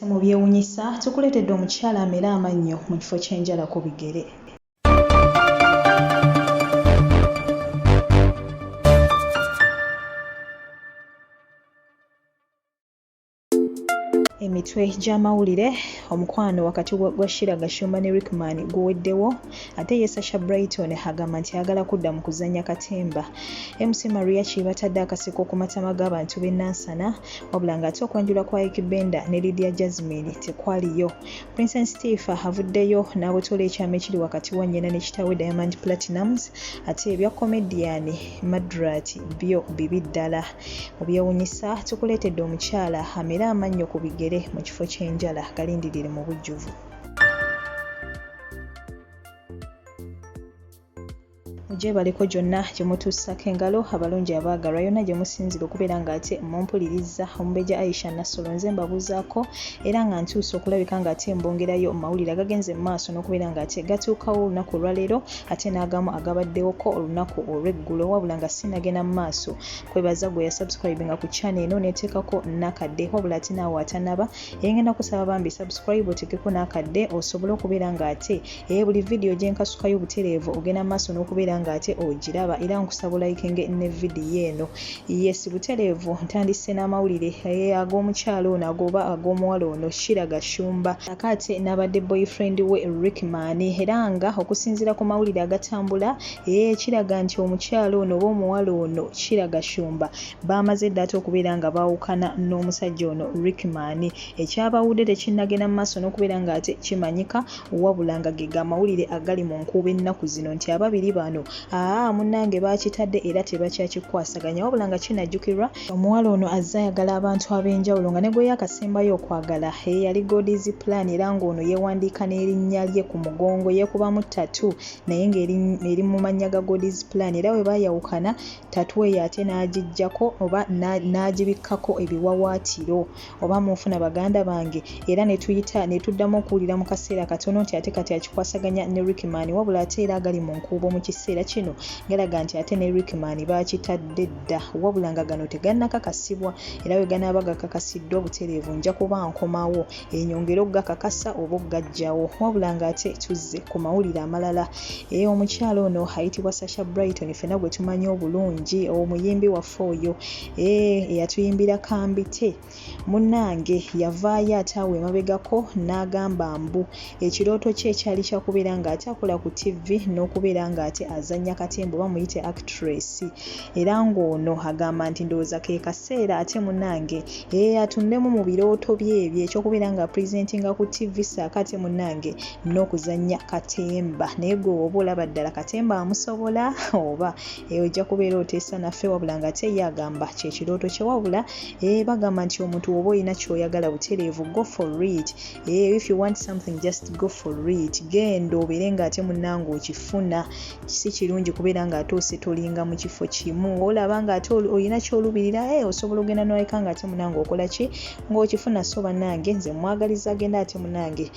Mu byewuunyisa tukuleetedde omukyala amera amannyo mu kifo ky'enjala ku bigere. Emitwe gy'amawulire omukwano wakati wa Shira Gashumba ne Rickman guweddewo ate ye Sacha Brighton agamba nti ayagala kudda mu kuzannya katemba. MC Mariachi batadde akaseko ku matama g'abantu b'e Nansana wabula ng'ate okwanjula kwa Ike Benda ne Lydia Jasmine tekwaliyo. Princess Steve avuddeyo n'abotoola ekyama ekiri wakati wa nnyina ne kitaawe Diamond Platnumz ate ebya comedian Madrat byo bibi ddala. Mu byewuunyisa tukuleetedde omukyala amera amannyo ku bigere mu kifo ky'enjala galindirire mu bujjuvu. Gyebaleko gyonna gye mutuusako engalo abalungi abaagalwa yonna gye musinzira okubeera ng'ate mumpuliriza Omubeja Aisha Nassolo nze mbabuuzaako era nga ntuuse okulabika ng'ate mbongerayo mawulire agagenze mu maaso n'okubeera ng'ate gatuukawo olunaku olwaleero ate n'agamu agabaddewoko olunaku olw'eggulo wabula nga sinagenda mu maaso kwebaza gwe yasubscribinga ku channel eno n'eteekako nakadde wabula ate naawe atanaba ngenda kusaba bambi subscribe oteekeko nakadde osobole okubeera ng'ate buli video gye nkasukayo butereevu ogenda mu maaso n'okubeera ng'ate ogiraba era nkusaba olayikenge ne vidiyo eno. Yes, butereevu ntandise n'amawulire ag'omukyalo ono agoba ag'omuwala ono Shira Gashumba akate n'abadde boyfriend we Rickman era nga okusinziira ku mawulire agatambula kiraga nti omukyalo ono oba omuwala ono Shira Gashumba baamaze dda ate okubeera nga baawukana n'omusajja ono Rickman. Ekyabawudde tekinnagenda mu maaso n'okubeera ng'ate kimanyika wabula nga ge amawulire agali mu nkuba ennaku zino nti ababiri bano munnange baakitadde era tebakyakikwasaganya wabula nga kinajjukirwa omuwala ono azze ayagala abantu ab'enjawulo nga ne gwe yakasembayo okwagala yali God's Plan era ng'ono yeewandiika n'erinnya lye ku mugongo yeekubamu tatu naye ng'eri mu mannya ga God's Plan era we baayawukana tatu eyo ate n'agijjako oba n'agibikkako ebiwawaatiro oba munfuna baganda bange era ne tuddamu okuwulira mu kaseera katono nti ate kati akikwasaganya ne Rickman wabula ate era agali mu nkuubo mu kiseera kino ngalaga nti ate ne Rickman baakitadde dda wabula nga gano tegannakakasibwa era we ganaaba gakakasiddwa butereevu nja kuba nkomawo enyongera okugakakasa oba okugajjawo wabula ng'ate tuzze ku mawulire amalala. Omukyalo ono ayitibwa Sacha Brighton ffenna gwe tumanyi obulungi omuyimbi waffe oyo eyatuyimbira Kambite munnange yavaayo ate awo emabegako n'agamba mbu ekirooto kye ekyali kyakubeera ng'ate akola ku TV n'okubeera ng'ate azannya katemba oba muyite actress era ng'ono agamba nti ndowooza ke kaseera ate munnange atundemu mu birooto bye ebyo ekyokubeera nga presentinga ku TV saako ate munnange n'okuzannya katemba naye gwe oba olaba ddala katemba amusobola oba ojja kubeera oteesa naffe wabula nga ate ye agamba kyekirooto kye wabula bagamba nti omuntu oba olina ky'oyagala butereevu go for it. If you want something just go for it. Genda obeere ng'ate munnange okifuna si kirungi kubeera ng'ate ose tolinga mu kifo kimu olaba ng'ate olina ky'olubirira osobola ogenda n'olabika ng'ate munnange okola ki ng'okifuna so bannange nze mwagaliza agenda ate munnange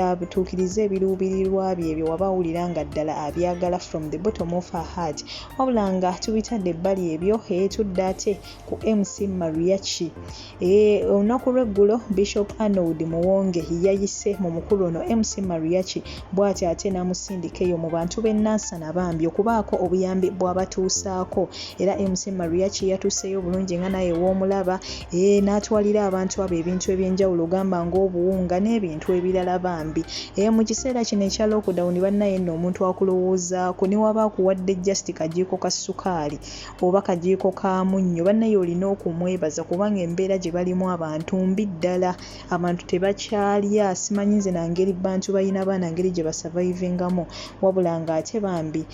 abituukirize ebiruubirirwa bye ebyo waba awulira nga ddala abyagala from the bottom of her heart wabula nga tubitadde ebbali ebyo tudde ate ku MC Mariachi. Olunaku lw'eggulo Bishop Arnold Muwonge yayise mu mukulu ono MC Mariachi bw'ati ate n'amusindika eyo mu bantu b'e Nansana bambi okubaako obuyambi bw'abatuusaako era MC Mariachi yatuuseyo bulungi nga naye w'omulaba n'atwalira abantu abo ebintu eby'enjawulo gamba ng'obuwunga n'ebintu ebirala bambi. Mu kiseera kino ekya lockdown bannaye nno omuntu akulowoozaako ne waba akuwadde just kajiiko ka ssukaali oba kajiiko ka munnyo bannaye olina okumwebaza kubanga embeera gye balimu abantu mbi ddala abantu tebakyalya simanyi nze nangeri bantu balina baana ngeri gye basurvivingamu wabula ng'ate bambi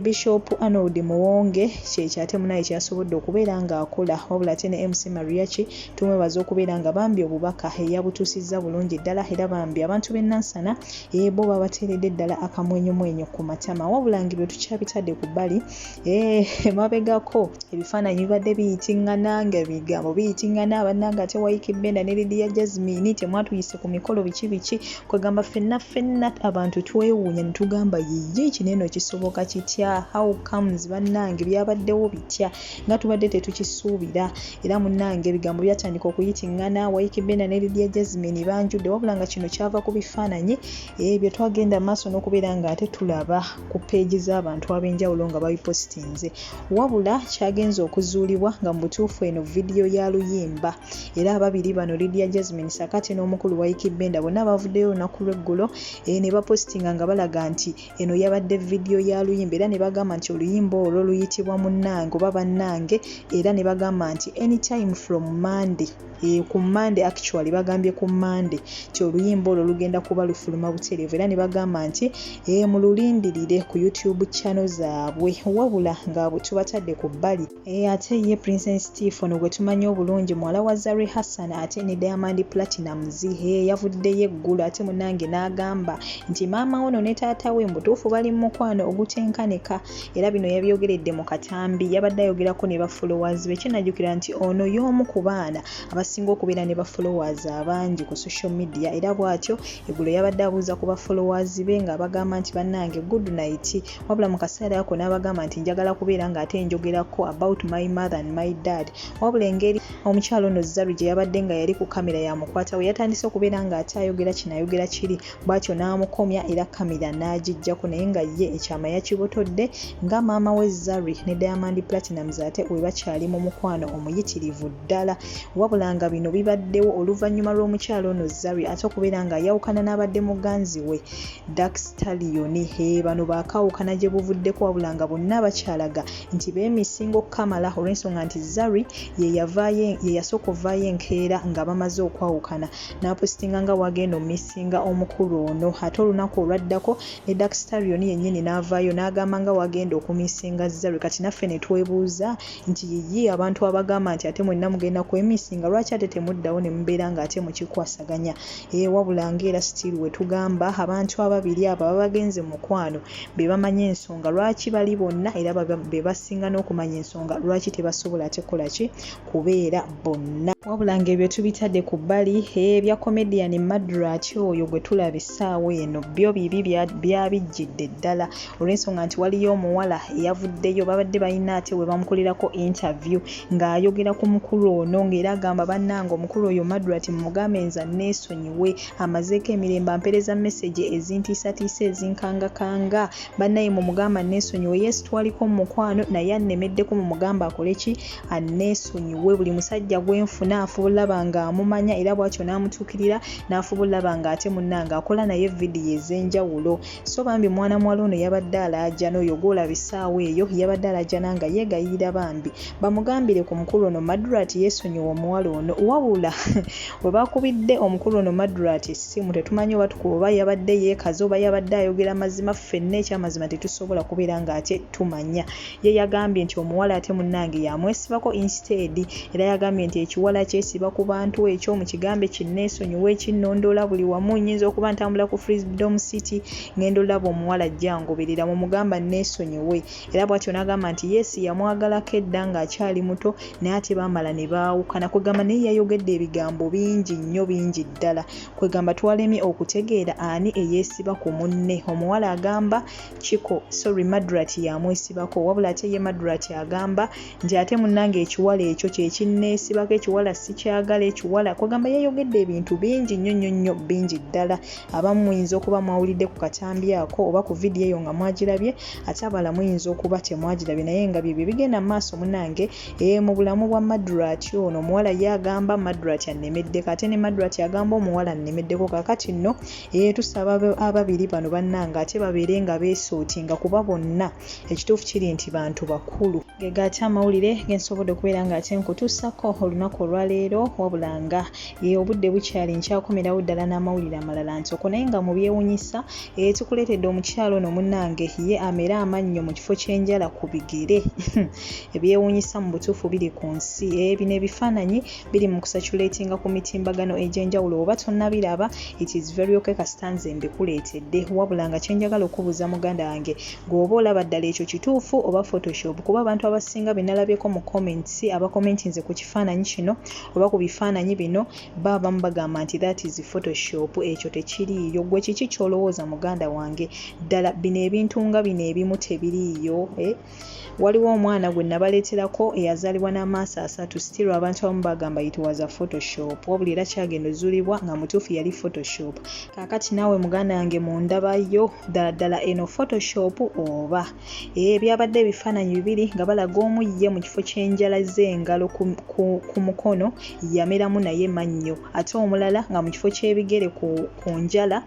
Bishop Arnold Muwonge kyekyo ate munaye kyasobodde okubeera ng'akola wabula ate ne MC Mariachi tumwebaza okubeera nga bambi obubaka yabutuusizza bulungi ddala era bambi abantu b'e Nansana bo babateeredde ddala akamwenyumwenyu ku matama wabula nga bwe tukyabitadde ku bbali emabegako ebifaananyi bibadde biyitingana nga ebigambo biyitingana bannange ate wa Ike Benda ne Lydia Jasmine temwatuyise ku mikolo biki kwegamba ffenna abantu twewuunya ne tugamba yiye kino eno kisoboka kyabanga kitya, how comes bannange byabaddewo bitya nga tubadde tetukisuubira. Era munnange ebigambo byatandika okuyitingana, Waikibenda ne Lydia Jasmine banjudde, wabula nga kino kyava ku bifaananyi ebyo twagenda maaso n'okubeera nga ate tulaba ku peegi z'abantu ab'enjawulo nga babipositinze. Wabula kyagenza okuzuulibwa nga mu butuufu eno vidiyo ya luyimba, era ababiri bano Lydia Jasmine sakati n'omukulu Waikibenda bonna bavuddeyo olunaku lw'eggulo ne bapositinga nga balaga nti eno yabadde vidiyo ya luyimba, era ne bagamba nti oluyimba olwo luyitibwa munnange oba bannange, era ne bagamba nti anytime from Monday, ku Monday actually bagambye ku Monday ti oluyimba olwo lugenda kuba lufuluma butereevu, era ne bagamba nti mululindirire ku YouTube channel zaabwe. Wabula nga bwe tubatadde ku bbali ate ye Princess Tiff ono gwe tumanyi obulungi muwala wa Zari Hassan ate ne Diamond Platnumz yavuddeyo eggulo ate munnange n'agamba nti maama ono ne taata we mbutuufu bali mu mukwano ogutenkaneka, era bino yabyogeredde mu katambi, yabadde ayogerako ne ba followers be. Kinajjukira nti ono y'omu ku baana abasinga okubeera ne ba followers abangi ku social media, era bw'atyo eggulo yabadde abuuza ku ba followers be nga bagamba nti bannange good night, wabula mu kaseera ako n'abagamba nti njagala kubeera nga ate njogerako about my mother and my dad. Wabula engeri omukyalo ono Zari gye yabadde nga yali ku kamera yamukwata we yatandise okubeera nga ate ayogera kinayogera kiri, bw'atyo n'amukomya era kamera n'agijjako, naye nga ye ekyama yakibotodde nga maama we Zari ne Diamond Platnumz ate we bakyali mu mukwano omuyitirivu ddala. Wabula nga bino bibaddewo oluvannyuma lw'omukyalo ono Zari ate okubeera nga ayawukana n'abadde muganzi we Dark Stallion. Bano baakawukana gye buvuddeko, wabula nga bonna bakyalaga nti beemisinga okukamala olw'ensonga nti Zari ye yasooka ovaayo enkeera nga bamaze okwawukana, n'apositinga nga wagenda omisinga omukulu ono. Ate olunaku olwaddako ne Dark Stallion yennyini n'avaayo n'agamba nga wagenda okumisinga Zari. Kati naffe ne twebuuza nti ye abantu abagamba nti ate mwenna mugenda kwemisinga, lwaki ate temuddawo ne mubeera nga ate mukikwasaganya? Wabula ng'era still we tugamba abantu ababiri abo abagenze mu mukwano be bamanyi ensonga lwaki bali bonna, era be basinga n'okumanya ensonga lwaki tebasobola tekola ki kubeera bonna. Wabula ng'ebyo tubitadde ku bbali. Ebya comedian Madrat oyo gwe tulaba essaawa eno byo bibi byabijjidde ddala, olw'ensonga nti waliyo omuwala eyavuddeyo babadde balina ate we bamukolirako interview ng'ayogera ku mukulu ono, ng'era agamba bannange omukulu oyo Madrat mumugambe nza neesonyiwe, amazeeko emirembe ampereza message ezintiisatiisa ezinkangakanga, bannaye mumugamba neesonyiwe. Yes twaliko mu mukwano naye annemeddeko mumugamba akole ki anneesonyiwe. Buli musajja gwenfuna afuba olaba nga amumanya, era bw'atyo n'amutuukirira n'afuba olaba nga ate munnange akola naye vidiyo ez'enjawulo. So bambi mwana muwala ono yabadde alaajana, oyo gw'olaba essaawa eyo yabadde alaajana nga yeegayirira bambi bamugambire ku mukulu ono Madrat yeesonyiwa omuwala ono. Wabula we bakubidde omukulu ono Madrat essimu tetumanyi oba tukuba oba yabadde yeekaze oba yabadde ayogera mazima, ffenna ekyamazima tetusobola kubeera nga ate tumanya. Ye yagambye nti omuwala ate munnange yamwesibako instead, era yagambye nti ekiwala kyesiba ku bantu ekyo mu kigambe kinneesonyiwe ekinnondoola buli wamu, nnyinza okuba ntambula ku Freedom City ngenda olaba omuwala ajjangoberera mumugamba nneesonyiwe. Era bw'atyo n'agamba nti yesi yamwagalako edda ng'akyali muto naye ate baamala ne baawukana. Kwegamba naye yayogedde ebigambo bingi nnyo, bingi ddala, kwegamba twalemye okutegeera ani eyeesiba ku munne. Omuwala agamba Madrat yamwesibako, wabula ate ye Madrat agamba nti ate munnange ekiwala ekyo kye kinneesibako, ekiwala sikyagala, ekiwala kwegamba yayogedde ebintu bingi nnyo bingi ddala. Abamu muyinza okuba mwawulidde ku katambi ako oba ku vidiyo eyo nga mwagirabye, ate abala muyinza okuba temwagirabye, naye nga byebyo bigenda mu maaso munnange mu bulamu bwa Madrat ono. Omuwala ye agamba Madrat annemeddeko, ate ne Madrat agamba omuwala annemeddeko. Kaakati nno tusaba ababiri bano bannange ate babeere nga beesootinga kuba bonna ekituufu kiri nti bantu bakulu. Gegaate amawulire gensobodde okubeera nga ate nkutuusako olunaku olwaleero, wabula nga obudde bukyali nkyakomerawo ddala n'amawulire amalala nsoko, naye nga mu byewuunyisa tukuleetedde omukyalo ono munnange ye amera amannyo mu kifo ky'enjala ku bigere. Ebyewuunyisa mu butuufu biri ku nsi, bino ebifaananyi biri mu kusatulatinga ku mitimbagano egy'enjawulo. Oba tonnabiraba it is very okay kasita nze mbikuleetedde, wabula nga kyenjagala okubuuza muganda wange gw'oba olaba ddala ekyo kituufu oba photoshop, kuba abantu abasinga be nalabyeko mu comments abakomentinze ku kifaananyi kino oba ku bifaananyi bino baba bagamba nti that is Photoshop. Ekyo tekiriiyo. Gwe kiki ky'olowooza muganda wange? Ddala bino ebintu nga bino ebimu tebiriiyo. Waliwo omwana gwe nabaleeterako eyazaalibwa n'amaaso asatu, still abantu abamu bagamba it was a Photoshop. Wabula era kyagenda ozuulibwa nga mutuufu yali Photoshop. Kaakati naawe muganda wange mu ndabayo ddala eno Photoshop oba byabadde ebifaananyi bibiri nga balaga omu ye mu kifo ky'enjala z'engalo ku mukono yameramu naye mannyo, ate omulala nga mu kifo ky'ebigere ku njala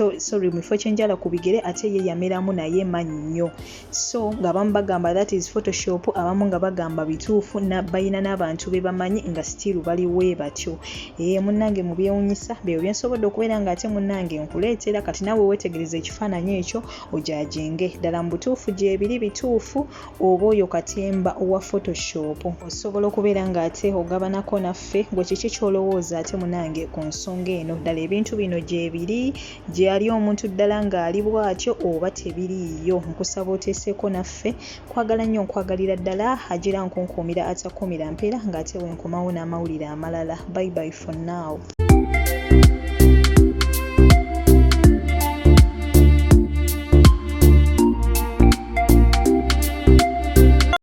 mu kifo ky'enjala ku bigere ate ye yameramu naye mannyo. So nga abamu bagamba that is Photoshop, abamu nga bagamba bituufu, balina n'abantu be bamanyi nga still baliwe batyo. Munnange mu byewuunyisa byo byensobodde okubeera nga ate munnange nkuleetera, kati naawe weetegereza ekifaananyi ekyo ojajenge ddala mu butuufu gye biri bituufu oba oyo katemba owa Photoshop. Osobola okubeera nga ate ogabanako naffe gwe kiki ky'olowooza ate munnange ku nsonga eno. Ddala ebintu bino gye biri, gye ali omuntu ddala ng'ali bw'atyo oba tebiriiyo. Nkusaba oteeseeko naffe. Kwagala nnyo nkwagalira ddala, agira nkunkuumira atakuumira mpeera ng'ate wenkomawo n'amawulire amalala. Bye bye for now.